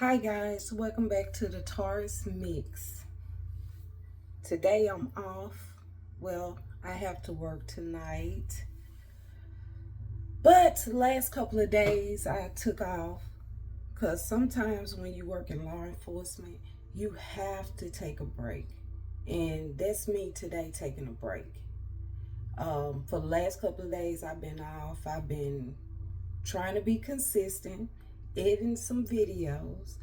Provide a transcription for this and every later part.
Hi guys, welcome back to the Taurus Mix. Today I'm off. Well, I have to work tonight. But the last couple of days I took off because sometimes when you work in law enforcement, you have to take a break. And that's me today taking a break. For the last couple of days I've been off. I've been trying to be consistent, editing some videos.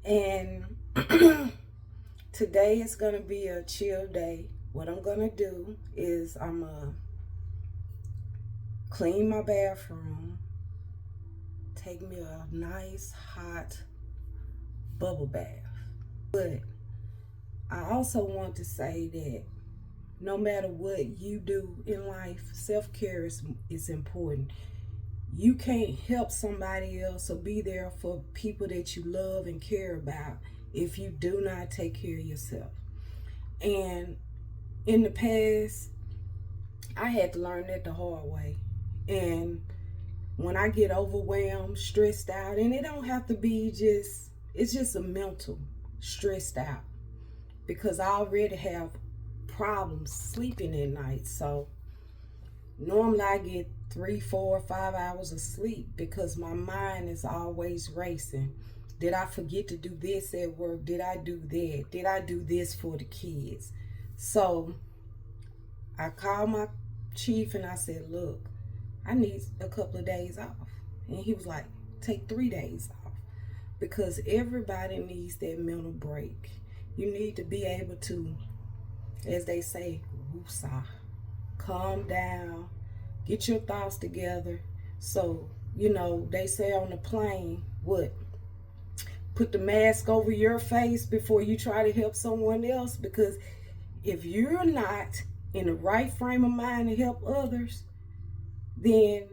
And today is going to be a chill day. What I'm going to do is I'm going to clean my bathroom, take me a nice hot bubble bath. But I also want to say that no matter what you do in life, self-care is important. You can't help somebody else or be there for people that you love and care about if you do not take care of yourself. And in the past, I had to learn that the hard way. And when I get overwhelmed, stressed out, and it don't have to be it's just a mental stressed out because I already have problems sleeping at night. So normally I get 3, 4, 5 hours of sleep because my mind is always racing. Did I forget to do this at work? Did I do that? Did I do this for the kids? So I called my chief and I said, look, I need a couple of days off. And he was like, take 3 days off because everybody needs that mental break. You need to be able to, as they say, woosah, calm down, get your thoughts together. So, they say on the plane, what? Put the mask over your face before you try to help someone else, because if you're not in the right frame of mind to help others, then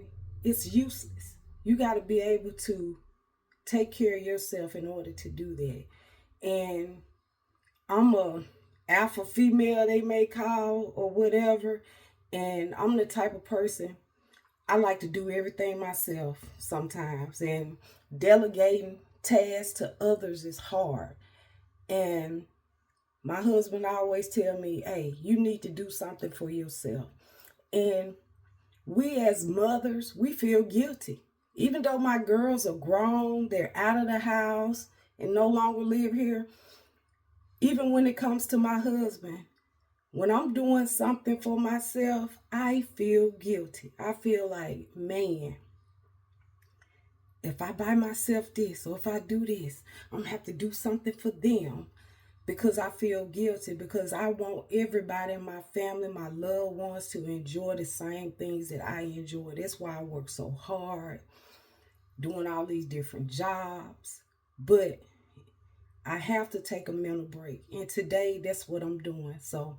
it's useless. You got to be able to take care of yourself in order to do that. And I'm a alpha female, they may call, or whatever. And I'm the type of person, I like to do everything myself sometimes. And delegating tasks to others is hard. And my husband always tell me, hey, you need to do something for yourself. And we as mothers, we feel guilty. Even though my girls are grown, they're out of the house and no longer live here. Even when it comes to my husband, when I'm doing something for myself, I feel guilty. I feel like, man, if I buy myself this or if I do this, I'm gonna have to do something for them because I feel guilty, because I want everybody in my family, my loved ones, to enjoy the same things that I enjoy. That's why I work so hard, doing all these different jobs. But I have to take a mental break. And today, that's what I'm doing. So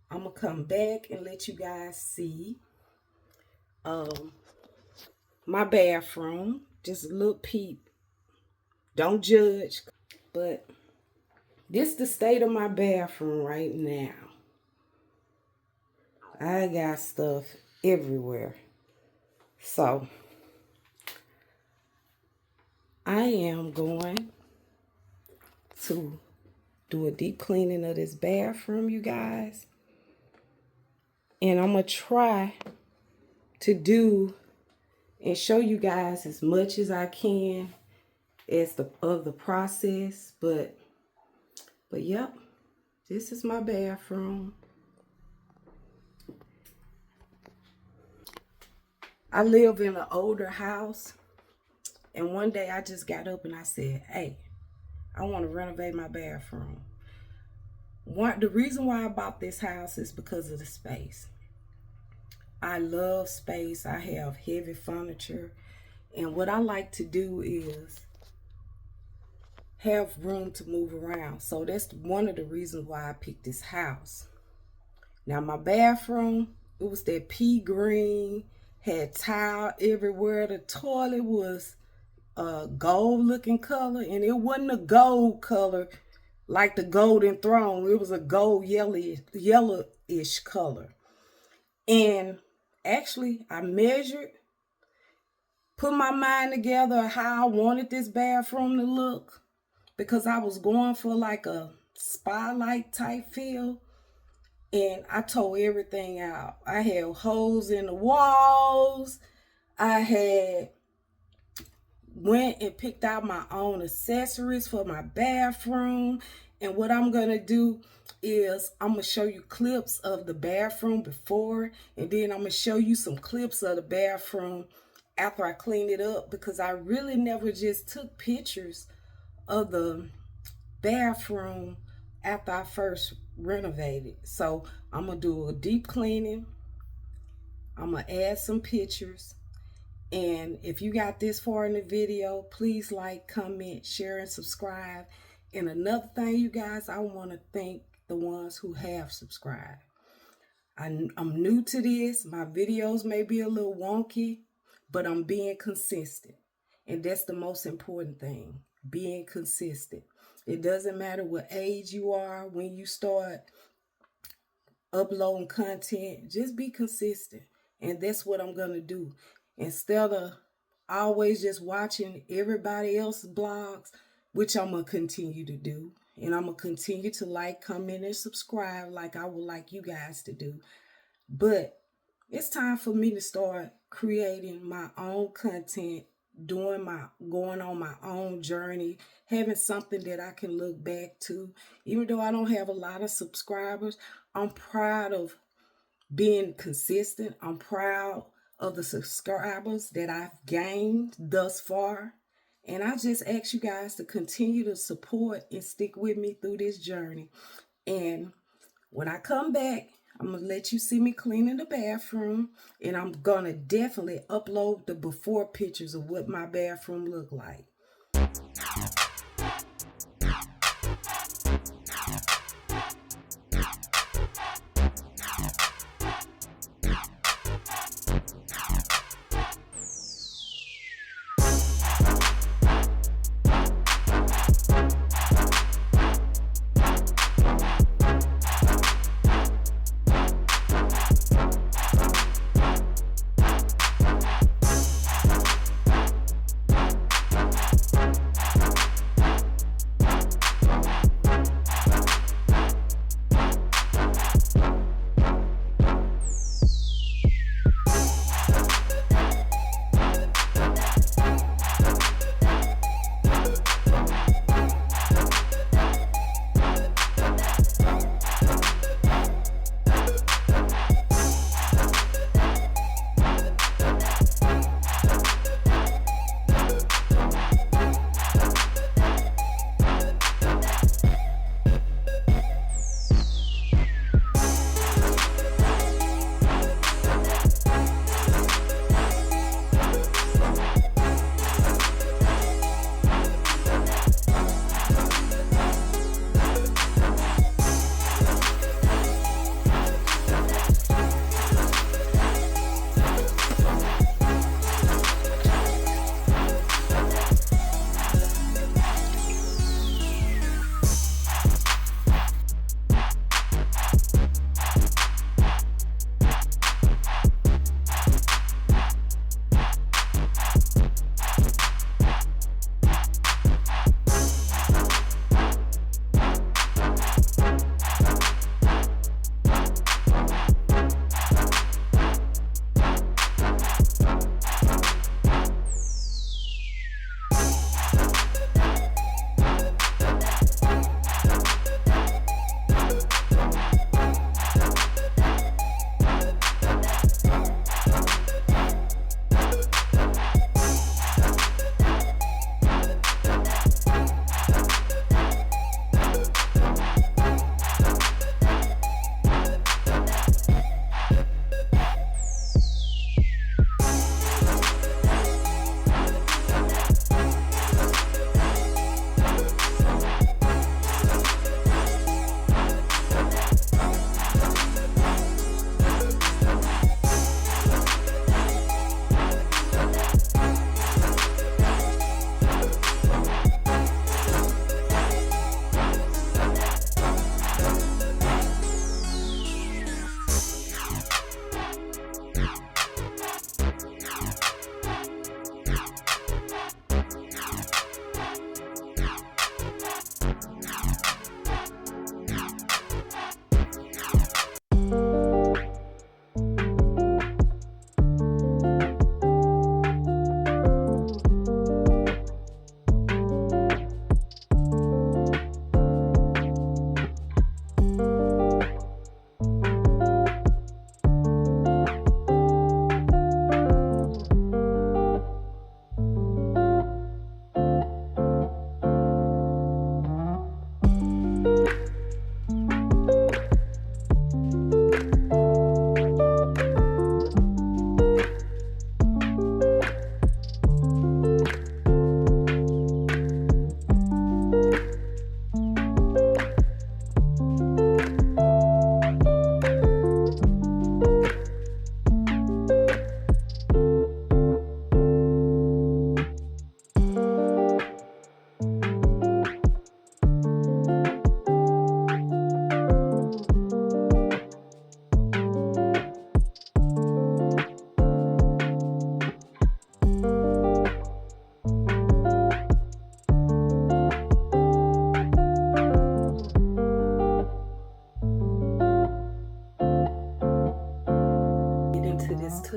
I'm going to come back and let you guys see my bathroom. Just a little peep. Don't judge. But this is the state of my bathroom right now. I got stuff everywhere. So I am going to do a deep cleaning of this bathroom, you guys. And I'm going to try to do and show you guys as much as I can of the process. But yep, this is my bathroom. I live in an older house, and one day I just got up and I said, hey, I want to renovate my bathroom. The reason why I bought this house is because of the space. I love space. I have heavy furniture, and what I like to do is have room to move around. So that's one of the reasons why I picked this house. Now my bathroom, it was that pea green, had tile everywhere. The toilet was a gold looking color, and it wasn't a gold color like the Golden Throne. It was a gold yellowish color. And actually I measured put my mind together of how I wanted this bathroom to look, because I was going for like a spotlight type feel. And I tore everything out. I had holes in the walls. I had went and picked out my own accessories for my bathroom. And what I'm going to do is I'm going to show you clips of the bathroom before, and then I'm going to show you some clips of the bathroom after I clean it up, because I really never just took pictures of the bathroom after I first renovated. So I'm going to do a deep cleaning. I'm going to add some pictures. And if you got this far in the video, please like, comment, share, and subscribe. And another thing, you guys, I want to thank the ones who have subscribed. I'm new to this. My videos may be a little wonky, but I'm being consistent. And that's the most important thing, being consistent. It doesn't matter what age you are when you start uploading content. Just be consistent. And that's what I'm going to do. Instead of always just watching everybody else's blogs, which I'm going to continue to do. And I'm going to continue to like, comment, and subscribe like I would like you guys to do. But it's time for me to start creating my own content, going on my own journey, having something that I can look back to. Even though I don't have a lot of subscribers, I'm proud of being consistent. I'm proud of the subscribers that I've gained thus far. And I just ask you guys to continue to support and stick with me through this journey. And when I come back, I'm going to let you see me cleaning the bathroom. And I'm going to definitely upload the before pictures of what my bathroom looked like.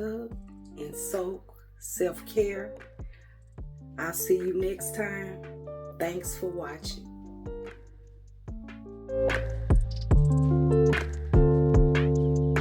bathtub and soak, self-care. I'll see you next time. Thanks for watching.